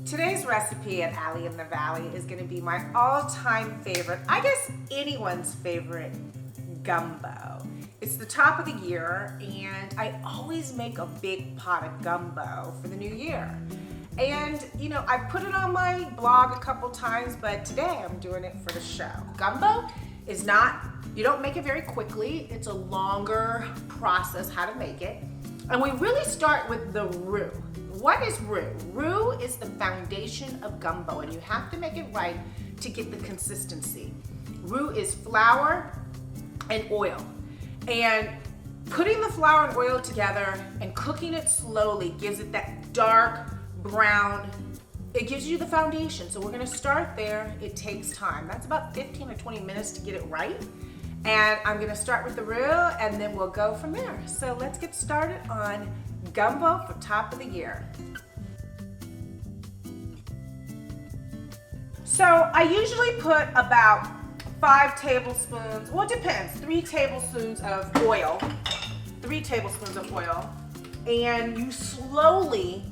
Today's recipe at Allie in the Valley is going to be my all-time favorite, I guess anyone's favorite, gumbo. It's the top of the year and I always make a big pot of gumbo for the new year. And you know, I put it on my blog a couple times, but today I'm doing it for the show. Gumbo is not, you don't make it very quickly. It's a longer process how to make it. And we really start with the roux. What is roux? Roux is the foundation of gumbo, and you have to make it right to get the consistency. Roux is flour and oil. And putting the flour and oil together and cooking it slowly gives it that dark brown, it gives you the foundation. So we're gonna start there. It takes time. That's about 15 or 20 minutes to get it right. And I'm gonna start with the roux and then we'll go from there. So let's get started on gumbo for top of the year. So I usually put about 5 tablespoons, well it depends, 3 tablespoons of oil, 3 tablespoons of oil, and you slowly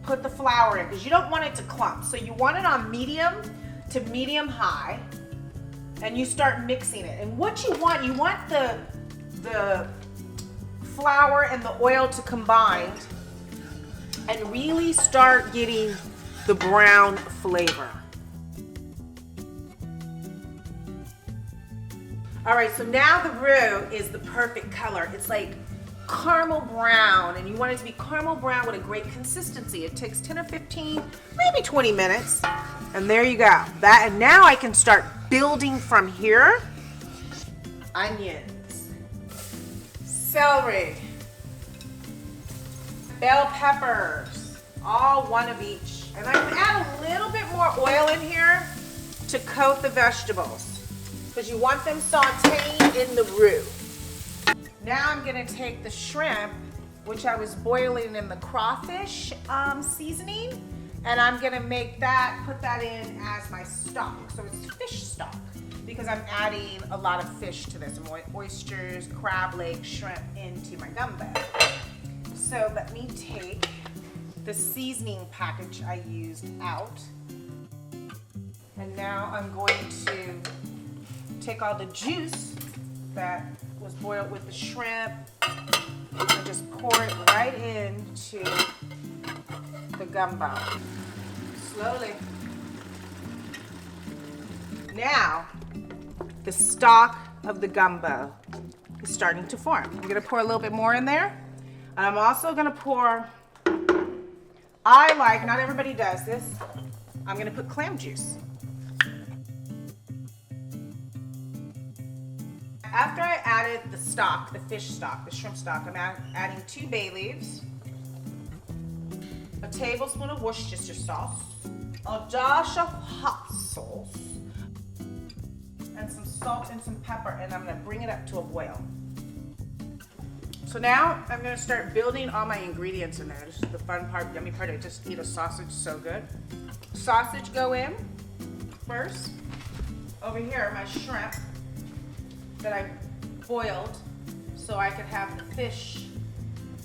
put the flour in because you don't want it to clump. So you want it on medium to medium high, and you start mixing it. And what you want the flour and the oil to combine and really start getting the brown flavor. All right, so now the roux is the perfect color. It's like caramel brown, and you want it to be caramel brown with a great consistency. It takes 10 or 15, maybe 20 minutes. And there you go. That, and now I can start building from here. Onions, celery, bell peppers, all one of each. And I can add a little bit more oil in here to coat the vegetables because you want them sauteing in the roux. Now I'm gonna take the shrimp, which I was boiling in the crawfish seasoning, and I'm gonna make that, put that in as my stock. So it's fish stock because I'm adding a lot of fish to this. Oysters, crab legs, shrimp into my gumbo. So let me take the seasoning package I used out. And now I'm going to take all the juice that was boiled with the shrimp and just pour it right into the gumbo. Slowly. Now, the stock of the gumbo is starting to form. I'm gonna pour a little bit more in there. And I'm also gonna pour, not everybody does this, I'm gonna put clam juice. After I added the stock, the fish stock, the shrimp stock, I'm adding 2 bay leaves, a tablespoon of Worcestershire sauce, a dash of hot sauce, and some salt and some pepper, and I'm gonna bring it up to a boil. So now I'm gonna start building all my ingredients in there. This is the fun part, yummy part. I just eat a sausage so good. Sausage go in first. Over here, my shrimp that I boiled so I could have the fish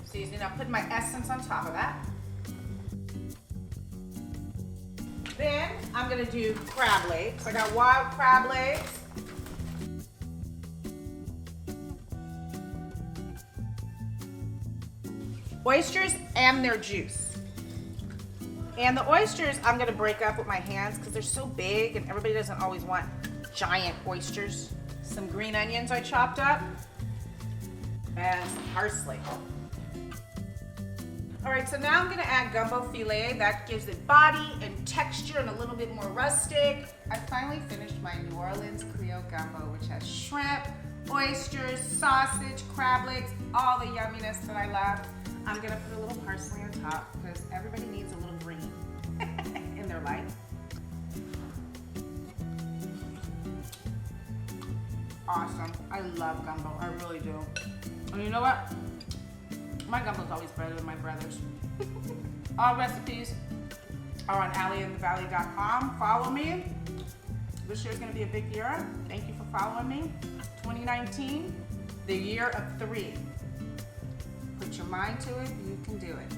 seasoning. I'll put my essence on top of that. Then I'm gonna do crab legs. I got wild crab legs. Oysters and their juice. And the oysters I'm gonna break up with my hands because they're so big and everybody doesn't always want giant oysters. Some green onions I chopped up, and some parsley. All right, so now I'm gonna add gumbo filet. That gives it body and texture and a little bit more rustic. I finally finished my New Orleans Creole gumbo, which has shrimp, oysters, sausage, crab legs, all the yumminess that I love. I'm gonna put a little parsley on top because everybody needs a little green in their life. Awesome. I love gumbo. I really do. And you know what? My gumbo's always better than my brother's. All recipes are on allieinthevalley.com. Follow me. This year's going to be a big year. Thank you for following me. 2019, the year of 3. Put your mind to it. You can do it.